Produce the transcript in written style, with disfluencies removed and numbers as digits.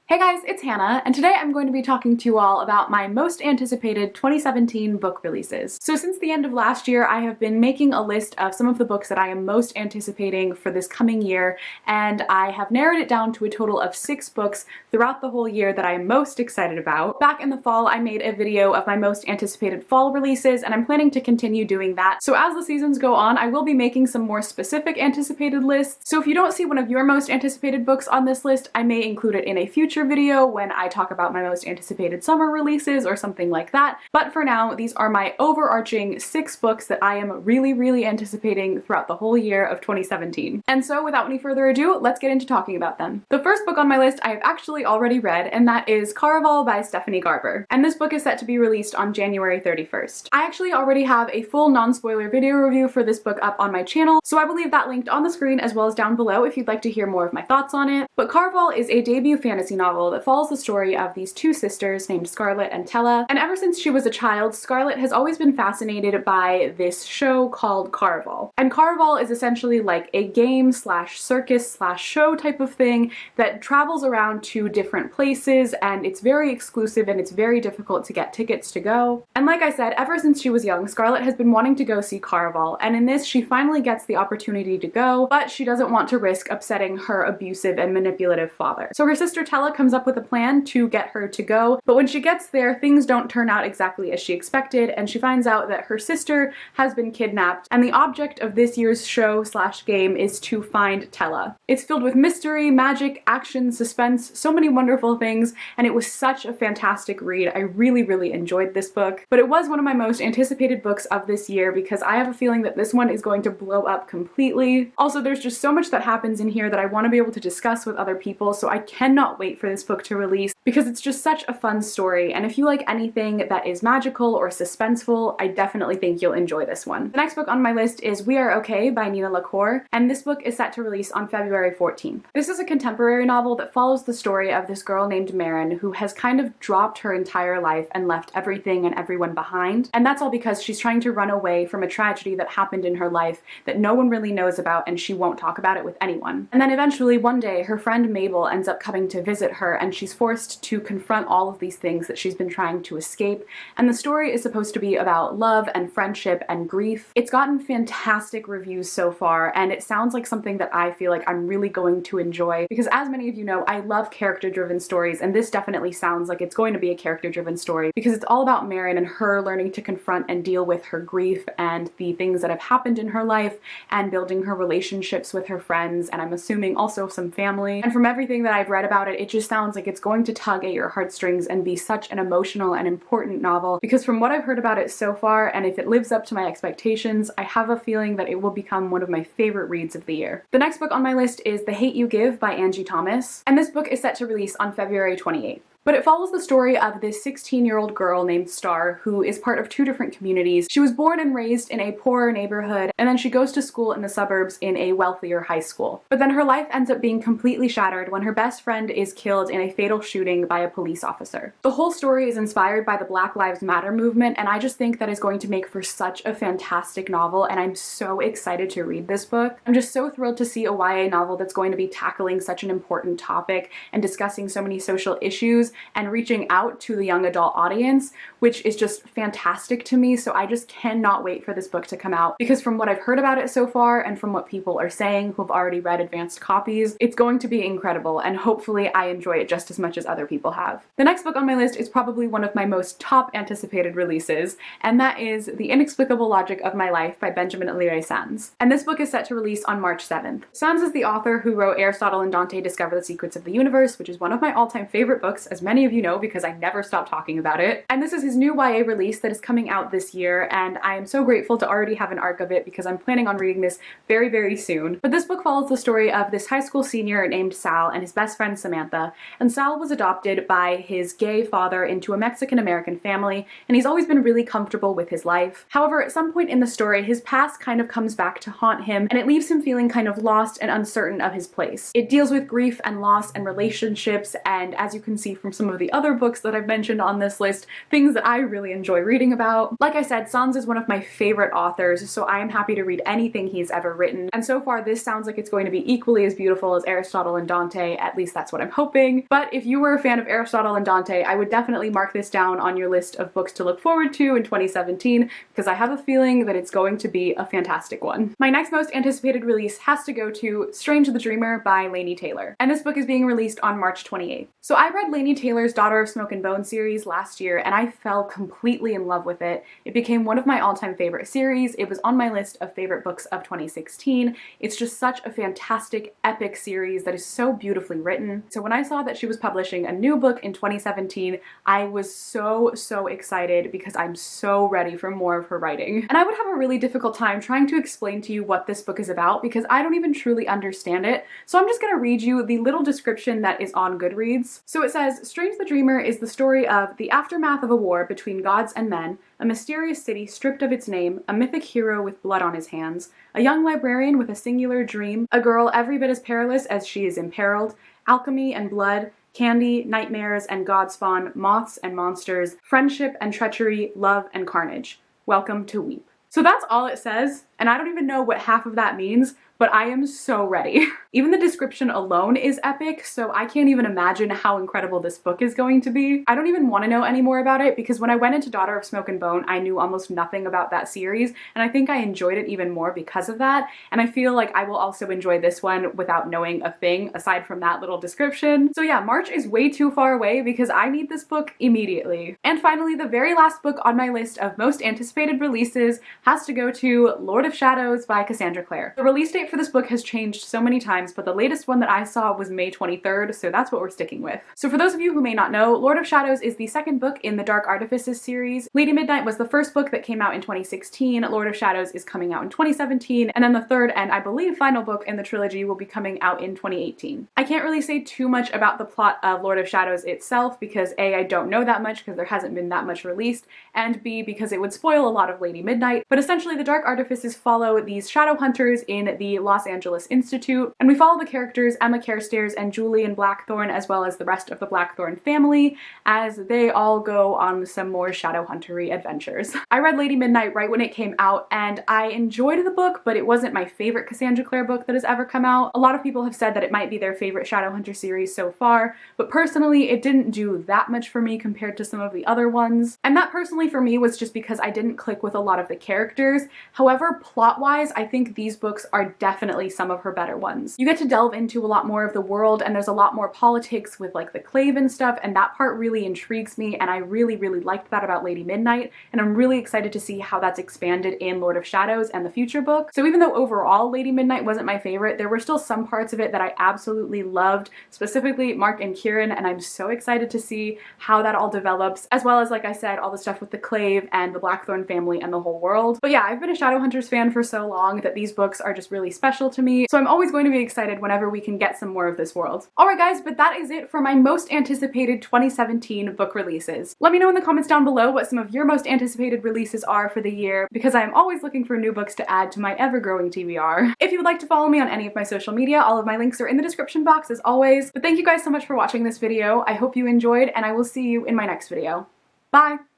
Hey guys, it's Hannah, and today I'm going to be talking to you all about my most anticipated 2017 book releases. So since the end of last year, I have been making a list of some of the books that I am most anticipating for this coming year, and I have narrowed it down to a total of 6 books throughout the whole year that I am most excited about. Back in the fall, I made a video of my most anticipated fall releases, and I'm planning to continue doing that. So as the seasons go on, I will be making some more specific anticipated lists. So if you don't see one of your most anticipated books on this list, I may include it in a future video when I talk about my most anticipated summer releases or something like that. But for now, these are my overarching 6 books that I am really anticipating throughout the whole year of 2017. And so without any further ado, let's get into talking about them. The first book on my list I have actually already read, and that is Karvall by Stephenie Garber. And this book is set to be released on January 31st. I actually already have a full non-spoiler video review for this book up on my channel, so I will leave that linked on the screen as well as down below if you'd like to hear more of my thoughts on it. But Karvall is a debut fantasy novel that follows the story of these 2 sisters named Scarlett and Tella, and ever since she was a child, Scarlett has always been fascinated by this show called Karvall. And Karvall is essentially like a game slash circus slash show type of thing that travels around to different places, and it's very exclusive and it's very difficult to get tickets to go. And like I said, ever since she was young, Scarlett has been wanting to go see Karvall, and in this she finally gets the opportunity to go, but she doesn't want to risk upsetting her abusive and manipulative father. So her sister Tella comes up with a plan to get her to go, but when she gets there, things don't turn out exactly as she expected, and she finds out that her sister has been kidnapped, and the object of this year's show slash game is to find Tella. It's filled with mystery, magic, action, suspense, so many wonderful things, and it was such a fantastic read. I really enjoyed this book, but it was one of my most anticipated books of this year because I have a feeling that this one is going to blow up completely. Also, there's just so much that happens in here that I want to be able to discuss with other people, so I cannot wait for this book to release because it's just such a fun story, and if you like anything that is magical or suspenseful, I definitely think you'll enjoy this one. The next book on my list is We Are Okay by Nina Lacour, and this book is set to release on February 14th. This is a contemporary novel that follows the story of this girl named Marin who has kind of dropped her entire life and left everything and everyone behind, and that's all because she's trying to run away from a tragedy that happened in her life that no one really knows about, and she won't talk about it with anyone. And then eventually one day her friend Mabel ends up coming to visit her, and she's forced to confront all of these things that she's been trying to escape, and the story is supposed to be about love and friendship and grief. It's gotten fantastic reviews so far, and it sounds like something that I feel like I'm really going to enjoy because, as many of you know, I love character-driven stories, and this definitely sounds like it's going to be a character-driven story because it's all about Marin and her learning to confront and deal with her grief and the things that have happened in her life and building her relationships with her friends, and I'm assuming also some family. And from everything that I've read about it, it just sounds like it's going to tug at your heartstrings and be such an emotional and important novel because from what I've heard about it so far, and if it lives up to my expectations, I have a feeling that it will become one of my favorite reads of the year. The next book on my list is The Hate You Give by Angie Thomas, and this book is set to release on February 28th. But it follows the story of this 16-year-old girl named Star who is part of 2 different communities. She was born and raised in a poorer neighborhood, and then she goes to school in the suburbs in a wealthier high school. But then her life ends up being completely shattered when her best friend is killed in a fatal shooting by a police officer. The whole story is inspired by the Black Lives Matter movement, and I just think that is going to make for such a fantastic novel, and I'm so excited to read this book. I'm just so thrilled to see a YA novel that's going to be tackling such an important topic and discussing so many social issues and reaching out to the young adult audience, which is just fantastic to me. So I just cannot wait for this book to come out because from what I've heard about it so far and from what people are saying who have already read advanced copies, it's going to be incredible, and hopefully I enjoy it just as much as other people have. The next book on my list is probably one of my most top anticipated releases, and that is The Inexplicable Logic of My Life by Benjamin Alire Senz. And this book is set to release on March 7th. Senz is the author who wrote Aristotle and Dante Discover the Secrets of the Universe, which is one of my all-time favorite books, as many of you know because I never stop talking about it. And this is his new YA release that is coming out this year, and I am so grateful to already have an arc of it because I'm planning on reading this very soon. But this book follows the story of this high school senior named Sal and his best friend Samantha, and Sal was adopted by his gay father into a Mexican-American family, and he's always been really comfortable with his life. However, at some point in the story, his past kind of comes back to haunt him, and it leaves him feeling kind of lost and uncertain of his place. It deals with grief and loss and relationships, and as you can see from from some of the other books that I've mentioned on this list, things that I really enjoy reading about. Like I said, Senz is one of my favorite authors, so I am happy to read anything he's ever written, and so far this sounds like it's going to be equally as beautiful as Aristotle and Dante, at least that's what I'm hoping. But if you were a fan of Aristotle and Dante, I would definitely mark this down on your list of books to look forward to in 2017, because I have a feeling that it's going to be a fantastic one. My next most anticipated release has to go to Strange the Dreamer by Laini Taylor, and this book is being released on March 28th. So I read Laini Taylor's Daughter of Smoke and Bone series last year, and I fell completely in love with it. It became one of my all-time favorite series. It was on my list of favorite books of 2016. It's just such a fantastic, epic series that is so beautifully written. So when I saw that she was publishing a new book in 2017, I was so excited because I'm so ready for more of her writing. And I would have a really difficult time trying to explain to you what this book is about because I don't even truly understand it. So I'm just gonna read you the little description that is on Goodreads. So it says, Strange the Dreamer is the story of the aftermath of a war between gods and men, a mysterious city stripped of its name, a mythic hero with blood on his hands, a young librarian with a singular dream, a girl every bit as perilous as she is imperiled, alchemy and blood, candy, nightmares and god spawn, moths and monsters, friendship and treachery, love and carnage. Welcome to Weep. So that's all it says, and I don't even know what half of that means, but I am so ready. Even the description alone is epic, so I can't even imagine how incredible this book is going to be. I don't even want to know any more about it because when I went into Daughter of Smoke and Bone, I knew almost nothing about that series, and I think I enjoyed it even more because of that, and I feel like I will also enjoy this one without knowing a thing aside from that little description. So yeah, March is way too far away because I need this book immediately. And finally, the very last book on my list of most anticipated releases has to go to Lord of Shadows by Cassandra Clare. The release date for this book has changed so many times, but the latest one that I saw was May 23rd, so that's what we're sticking with. So for those of you who may not know, Lord of Shadows is the second book in the Dark Artifices series. Lady Midnight was the first book that came out in 2016, Lord of Shadows is coming out in 2017, and then the third and I believe final book in the trilogy will be coming out in 2018. I can't really say too much about the plot of Lord of Shadows itself because A, I don't know that much because there hasn't been that much released, and B, because it would spoil a lot of Lady Midnight, but essentially the Dark Artifices follow these shadow hunters in the Los Angeles Institute, and we follow the characters Emma Carstairs and Julian Blackthorne as well as the rest of the Blackthorne family as they all go on some more shadow huntery adventures. I read Lady Midnight right when it came out and I enjoyed the book, but it wasn't my favorite Cassandra Clare book that has ever come out. A lot of people have said that it might be their favorite Shadowhunter series so far, but personally it didn't do that much for me compared to some of the other ones. And that personally for me was just because I didn't click with a lot of the characters. However, plot-wise, I think these books are definitely some of her better ones. You get to delve into a lot more of the world and there's a lot more politics with like the clave and stuff, and that part really intrigues me and I really liked that about Lady Midnight, and I'm really excited to see how that's expanded in Lord of Shadows and the future book. So even though overall Lady Midnight wasn't my favorite, there were still some parts of it that I absolutely loved, specifically Mark and Kieran, and I'm so excited to see how that all develops, as well as, like I said, all the stuff with the clave and the Blackthorne family and the whole world. But yeah, I've been a Shadowhunters fan for so long that these books are just really special to me, so I'm always going to be excited whenever we can get some more of this world. Alright guys, but that is it for my most anticipated 2017 book releases. Let me know in the comments down below what some of your most anticipated releases are for the year, because I am always looking for new books to add to my ever-growing TBR. If you would like to follow me on any of my social media, all of my links are in the description box as always. But thank you guys so much for watching this video. I hope you enjoyed, and I will see you in my next video. Bye!